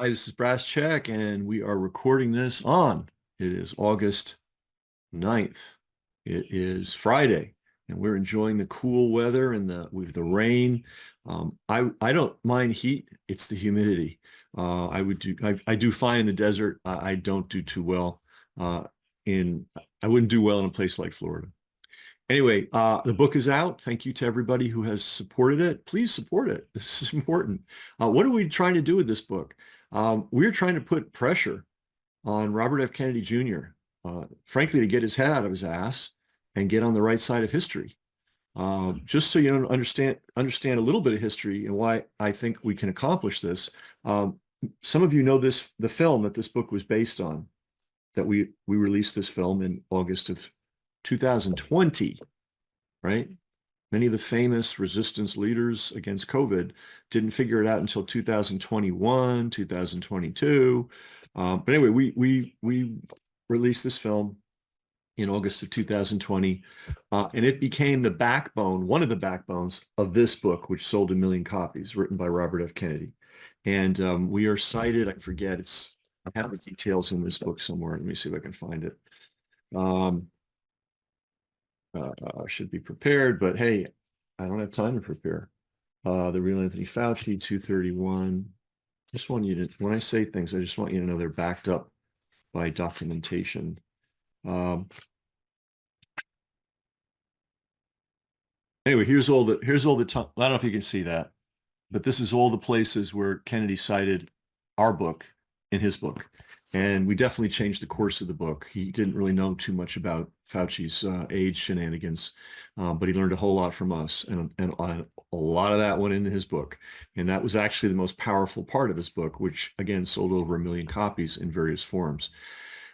Hi, this is Brass Check, and we are recording this on. It is August 9th. It is Friday, and we're enjoying the cool weather and the rain. I don't mind heat. It's the humidity. I do fine in the desert. I don't do too well in I wouldn't do well in a place like Florida. Anyway, the book is out. Thank you to everybody who has supported it. Please support it. This is important. What are we trying to do with this book? We're trying to put pressure on Robert F. Kennedy Jr., frankly, to get his head out of his ass and get on the right side of history. Just so you understand a little bit of history and why I think we can accomplish this. Some of you know the film that this book was based on, that we released this film in August of 2020, right? Many of the famous resistance leaders against COVID didn't figure it out until 2021, 2022. But anyway, we released this film in August of 2020, and it became the backbone, one of the backbones of this book, which sold 1 million copies, written by Robert F. Kennedy. And we are cited, I have the details in this book somewhere. Let me see if I can find it. Should be prepared, but hey, I don't have time to prepare. The real Anthony Fauci, 231. Just want you to, when I say things, I just want you to know they're backed up by documentation. Anyway, here's all the time. I don't know if you can see that, but this is all the places where Kennedy cited our book in his book. And we definitely changed the course of the book. He didn't really know too much about Fauci's age shenanigans, but he learned a whole lot from us. And a lot of that went into his book. And that was actually the most powerful part of his book, which, again, sold over 1 million copies in various forms.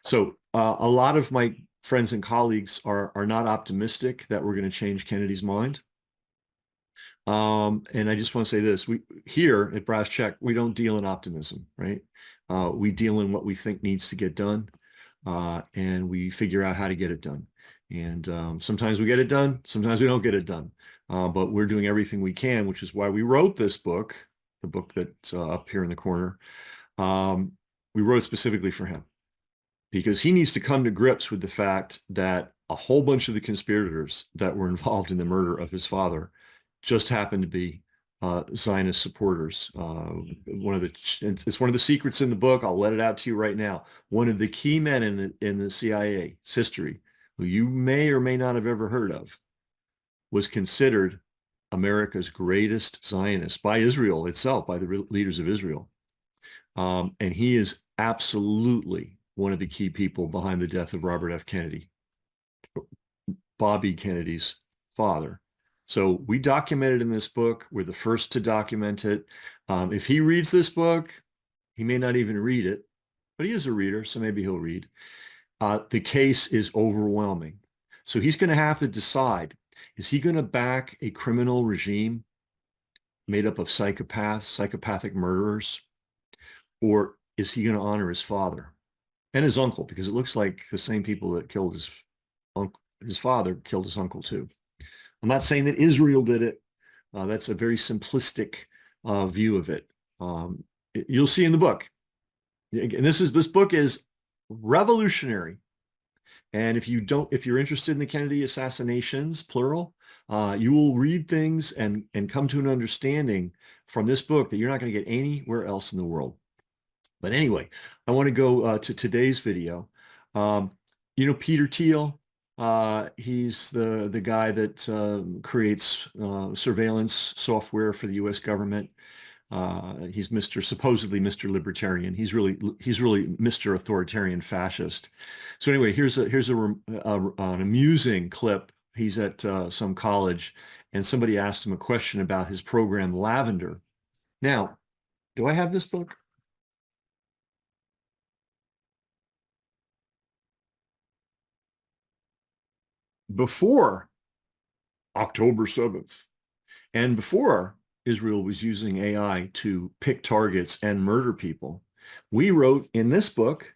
So a lot of my friends and colleagues are not optimistic that we're going to change Kennedy's mind. And I just want to say this, we here at Brass Check, we don't deal in optimism, right? We deal in what we think needs to get done, and we figure out how to get it done. And sometimes we get it done, sometimes we don't get it done. But we're doing everything we can, which is why we wrote this book, the book that's up here in the corner. We wrote specifically for him because he needs to come to grips with the fact that a whole bunch of the conspirators that were involved in the murder of his father just happened to be Zionist supporters. It's one of the secrets in the book. I'll let it out to you right now. One of the key men in the CIA's history, who you may or may not have ever heard of, was considered America's greatest Zionist by Israel itself, by the leaders of Israel. And he is absolutely one of the key people behind the death of Robert F. Kennedy, Bobby Kennedy's father. So we documented in this book. We're the first to document it. If he reads this book, he may not even read it, but he is a reader, so maybe he'll read. The case is overwhelming. So he's going to have to decide, is he going to back a criminal regime made up of psychopaths, psychopathic murderers, or is he going to honor his father and his uncle? Because it looks like the same people that killed his father killed his uncle too. I'm not saying that Israel did it. That's a very simplistic view of it. You'll see in the book. And this book is revolutionary. And if you're interested in the Kennedy assassinations, plural, you will read things and come to an understanding from this book that you're not going to get anywhere else in the world. But anyway, I want to go to today's video. Peter Thiel. He's the guy that creates surveillance software for the U.S. government. He's supposedly Mr. Libertarian. He's really Mr. Authoritarian fascist. So anyway, here's an amusing clip. He's at some college, and somebody asked him a question about his program Lavender. Now, do I have this book? Before October 7th, and before Israel was using AI to pick targets and murder people, we wrote in this book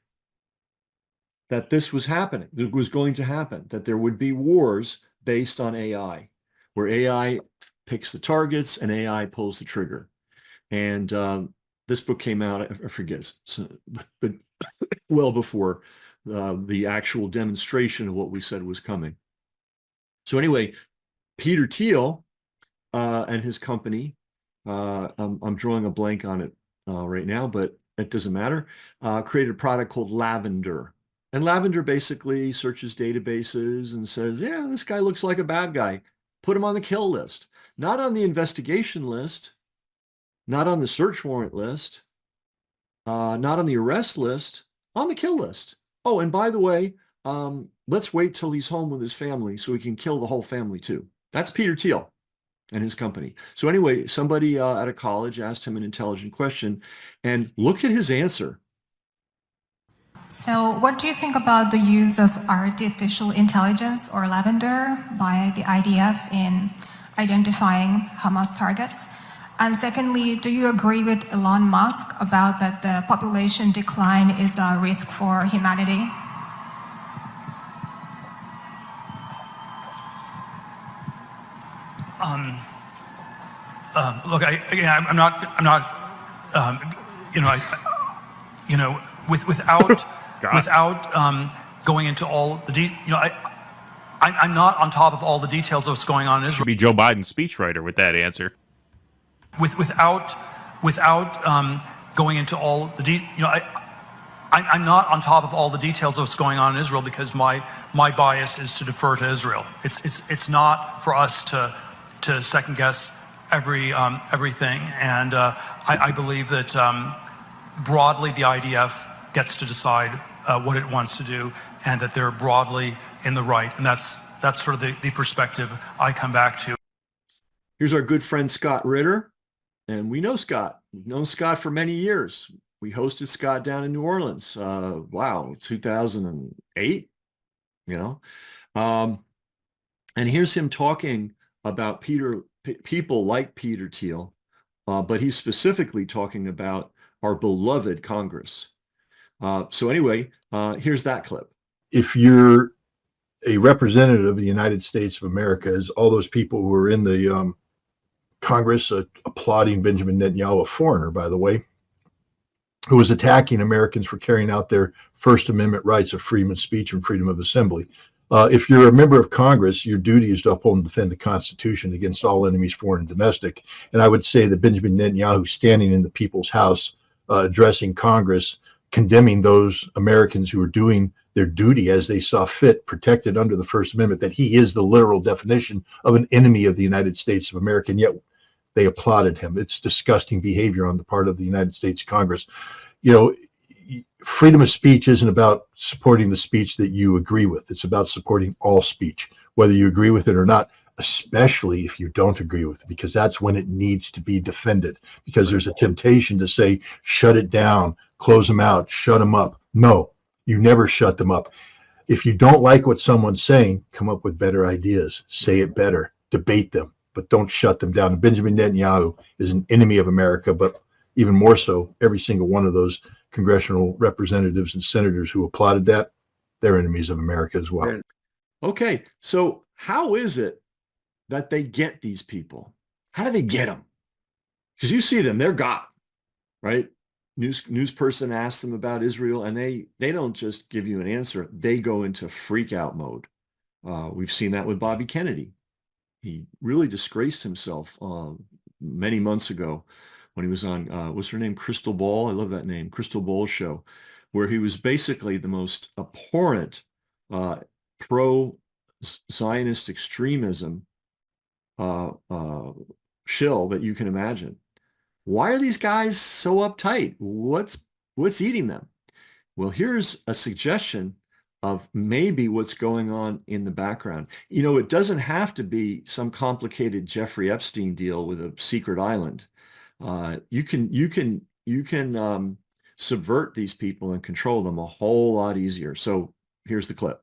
that this was happening, that it was going to happen, that there would be wars based on AI, where AI picks the targets and AI pulls the trigger. And This book came out, I forget, but well before the actual demonstration of what we said was coming. So anyway, Peter Thiel and his company, I'm drawing a blank on it right now, but it doesn't matter, created a product called Lavender. And Lavender basically searches databases and says, yeah, this guy looks like a bad guy. Put him on the kill list, not on the investigation list, not on the search warrant list, not on the arrest list, on the kill list. Oh, and by the way, let's wait till he's home with his family so he can kill the whole family too. That's Peter Thiel and his company. So anyway, somebody at a college asked him an intelligent question, and look at his answer. So what do you think about the use of artificial intelligence or Lavender by the IDF in identifying Hamas targets? And secondly, do you agree with Elon Musk about that the population decline is a risk for humanity? Look, I'm not, without going into all the I'm not on top of all the details of what's going on in Israel. Should be Joe Biden's speechwriter with that answer. Without going into all the I'm not on top of all the details of what's going on in Israel because my bias is to defer to Israel. It's not for us to second guess everything, and I believe that broadly the IDF gets to decide what it wants to do, and that they're broadly in the right, and that's sort of the perspective I come back to. Here's our good friend Scott Ritter, and we know Scott. We've known Scott for many years. We hosted Scott down in New Orleans. Wow, 2008, and here's him talking about people like Peter Thiel, but he's specifically talking about our beloved Congress. So anyway, here's that clip. If you're a representative of the United States of America, as all those people who were in the Congress applauding Benjamin Netanyahu, a foreigner, by the way, who was attacking Americans for carrying out their First Amendment rights of freedom of speech and freedom of assembly. If you're a member of Congress, your duty is to uphold and defend the Constitution against all enemies, foreign and domestic. And I would say that Benjamin Netanyahu, standing in the People's House, addressing Congress, condemning those Americans who are doing their duty as they saw fit, protected under the First Amendment, that he is the literal definition of an enemy of the United States of America, and yet they applauded him. It's disgusting behavior on the part of the United States Congress. Freedom of speech isn't about supporting the speech that you agree with. It's about supporting all speech, whether you agree with it or not, especially if you don't agree with it, because that's when it needs to be defended, because there's a temptation to say, shut it down, close them out, shut them up. No, you never shut them up. If you don't like what someone's saying, come up with better ideas, say it better, debate them, but don't shut them down. Benjamin Netanyahu is an enemy of America, but even more so, every single one of those congressional representatives and senators who applauded that, they're enemies of America as well. Okay, so how is it that they get these people? How do they get them? Because you see them, they're got, right? News person asks them about Israel, and they don't just give you an answer. They go into freak out mode. We've seen that with Bobby Kennedy. He really disgraced himself many months ago when he was on, what's her name? Crystal Ball. I love that name, Crystal Ball show, where he was basically the most abhorrent pro-Zionist extremism shill that you can imagine. Why are these guys so uptight? What's eating them? Well, here's a suggestion of maybe what's going on in the background. It doesn't have to be some complicated Jeffrey Epstein deal with a secret island. You can subvert these people and control them a whole lot easier. So here's the clip.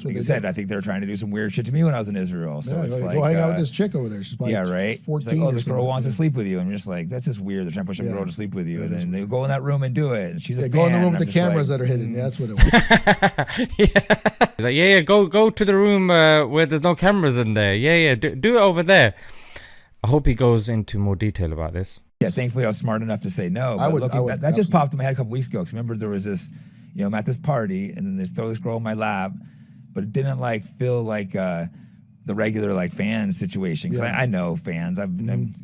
Like I said, I think they were trying to do some weird shit to me when I was in Israel. So it's like, go hang out with this chick over there. She's like, yeah, right. 14 like, oh, this girl wants to sleep with you. I'm just like, that's just weird. They're trying to push a girl to sleep with you, and then they go in that room and do it. And she's go in the room with the cameras that are hidden. Yeah, that's what it was. Go to the room where there's no cameras in there. Do it over there. I hope he goes into more detail about this. Yeah, thankfully I was smart enough to say no. But looking back, that just popped in my head a couple weeks ago. Because remember there was this, I'm at this party and then throw this girl in my lap, but it didn't like feel like the regular like fan situation. Because I know fans. I've been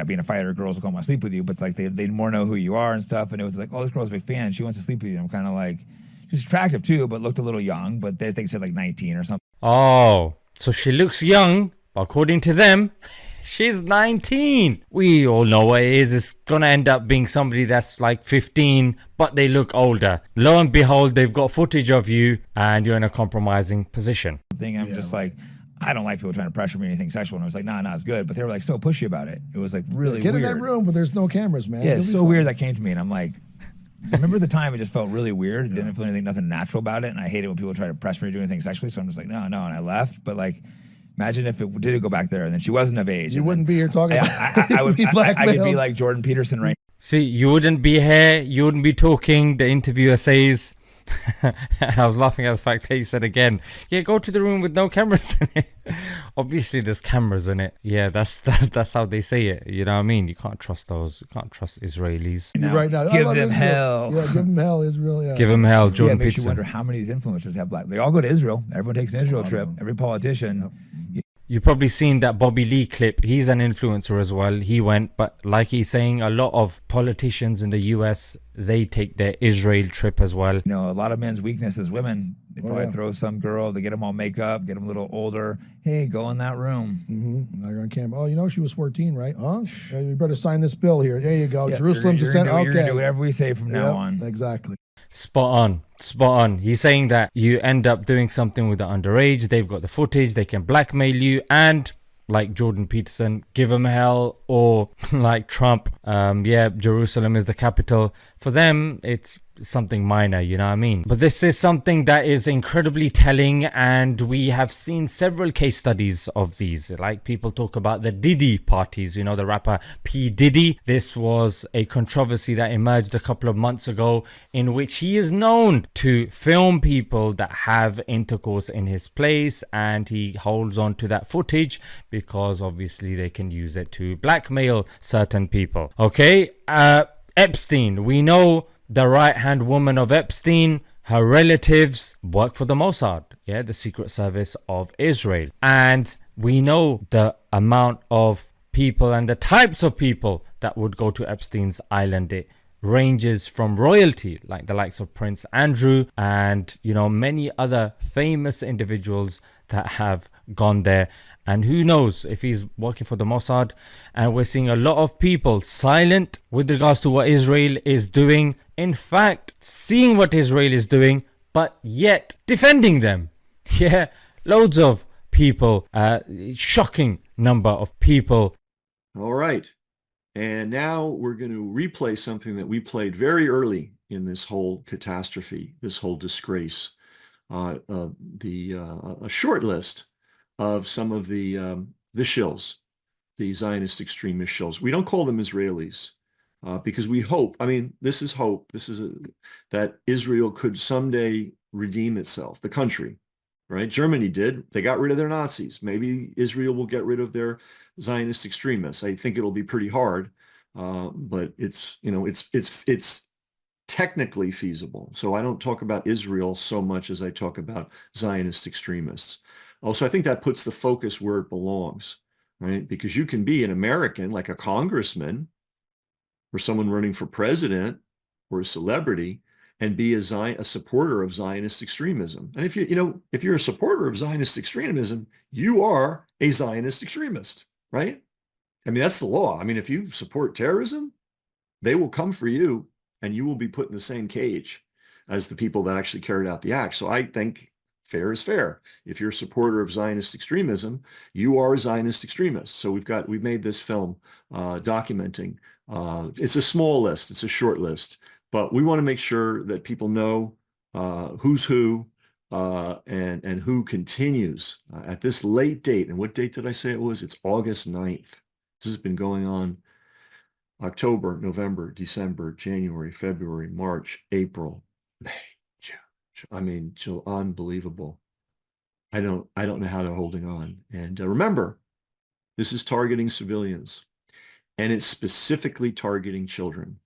being a fighter. Girls will come want to sleep with you, but like they more know who you are and stuff. And it was like, oh, this girl's a big fan. She wants to sleep with you. And I'm kind of like, she's attractive too, but looked a little young. But they think she's like 19 or something. Oh, so she looks young, but according to them, she's 19. We all know what it is. It's gonna end up being somebody that's like 15, but they look older. Lo and behold, they've got footage of you and you're in a compromising position. I'm just like, I don't like people trying to pressure me or anything sexual. And I was like, nah, it's good. But they were like so pushy about it. It was like really Get weird. in that room, but there's no cameras, man. Yeah, it's so weird that came to me. And I'm like, I remember the time it just felt really weird. It didn't feel nothing natural about it. And I hated when people try to press me to do anything sexually. So I'm just like, no. And I left. But like, imagine if it did go back there and then she wasn't of age. You wouldn't be here talking about I would be like Jordan Peterson right now. See, you wouldn't be here. You wouldn't be talking. The interviewer says... I was laughing at the fact that he said again, yeah, go to the room with no cameras in it. Obviously there's cameras in it. Yeah, that's how they say it. You know what I mean? You can't trust those. You can't trust Israelis. Right now, give them hell. Yeah, give them hell, Israel. Yeah, give them hell. Jordan makes Peterson. You wonder how many of these influencers have black. They all go to Israel. Everyone takes an Israel trip. Every politician. Yep. You've probably seen that Bobby Lee clip. He's an influencer as well. He went, but like he's saying, a lot of politicians in the US, they take their Israel trip as well. A lot of men's weakness is women. They probably throw some girl, they get them all makeup, get them a little older. Hey, go in that room. Now you're on camera. Oh, she was 14, right? Huh? You better sign this bill here. There you go. Jerusalem's the center. You're going to do whatever we say from now on. Exactly. Spot on. He's saying that you end up doing something with the underage. They've got the footage. They can blackmail you. And like Jordan Peterson, give them hell. Or like Trump, Jerusalem is the capital. For them, it's something minor, you know what I mean? But this is something that is incredibly telling, and we have seen several case studies of these. Like people talk about the Diddy parties, the rapper P. Diddy. This was a controversy that emerged a couple of months ago in which he is known to film people that have intercourse in his place, and he holds on to that footage because obviously they can use it to blackmail certain people. Okay, Epstein, we know the right-hand woman of Epstein, her relatives work for the Mossad, the Secret Service of Israel. And we know the amount of people and the types of people that would go to Epstein's island. It ranges from royalty, like the likes of Prince Andrew and, many other famous individuals that have gone there. And who knows if he's working for the Mossad. And we're seeing a lot of people silent with regards to what Israel is doing. In fact, seeing what Israel is doing, but yet defending them. Yeah, loads of people, shocking number of people. All right. And now we're going to replay something that we played very early in this whole catastrophe, this whole disgrace. A short list of some of the shills, the Zionist extremist shills. We don't call them Israelis because we hope, this is hope. This is that Israel could someday redeem itself, the country, right? Germany did. They got rid of their Nazis. Maybe Israel will get rid of their Zionist extremists. I think it'll be pretty hard, but it's technically feasible. So I don't talk about Israel so much as I talk about Zionist extremists. Also, I think that puts the focus where it belongs, right? Because you can be an American, like a congressman or someone running for president or a celebrity, and be a supporter of Zionist extremism. And if you're a supporter of Zionist extremism, you are a Zionist extremist, right? That's the law. If you support terrorism, they will come for you and you will be put in the same cage as the people that actually carried out the act. So I think fair is fair. If you're a supporter of Zionist extremism, you are a Zionist extremist. So we've made this film documenting. It's a small list. It's a short list. But we want to make sure that people know who's who and who continues at this late date. And what date did I say it was? It's August 9th. This has been going on October, November, December, January, February, March, April, May, June. Unbelievable. I don't know how they're holding on. And remember, this is targeting civilians. And it's specifically targeting children,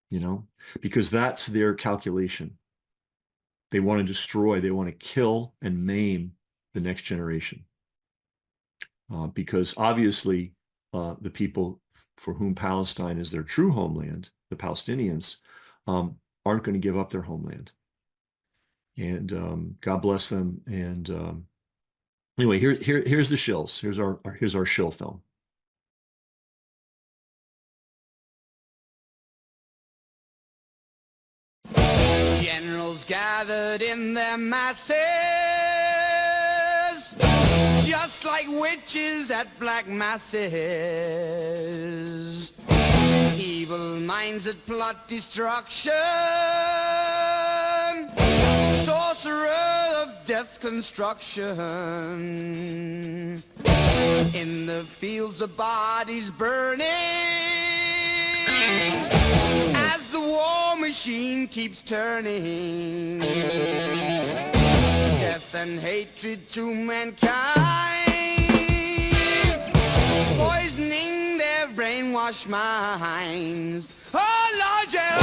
you know, because that's their calculation. They want to destroy, they want to kill and maim the next generation. Because obviously the people for whom Palestine is their true homeland, the Palestinians, aren't going to give up their homeland. And God bless them. And anyway, here's the shills. Here's our shill film. Generals gathered in their masses, just like witches at black masses. Evil minds that plot destruction, sorcerer of death's construction. In the fields of bodies burning, as the war machine keeps turning. Death and hatred to mankind, poisoning their brainwashed minds. Oh Lord, yeah.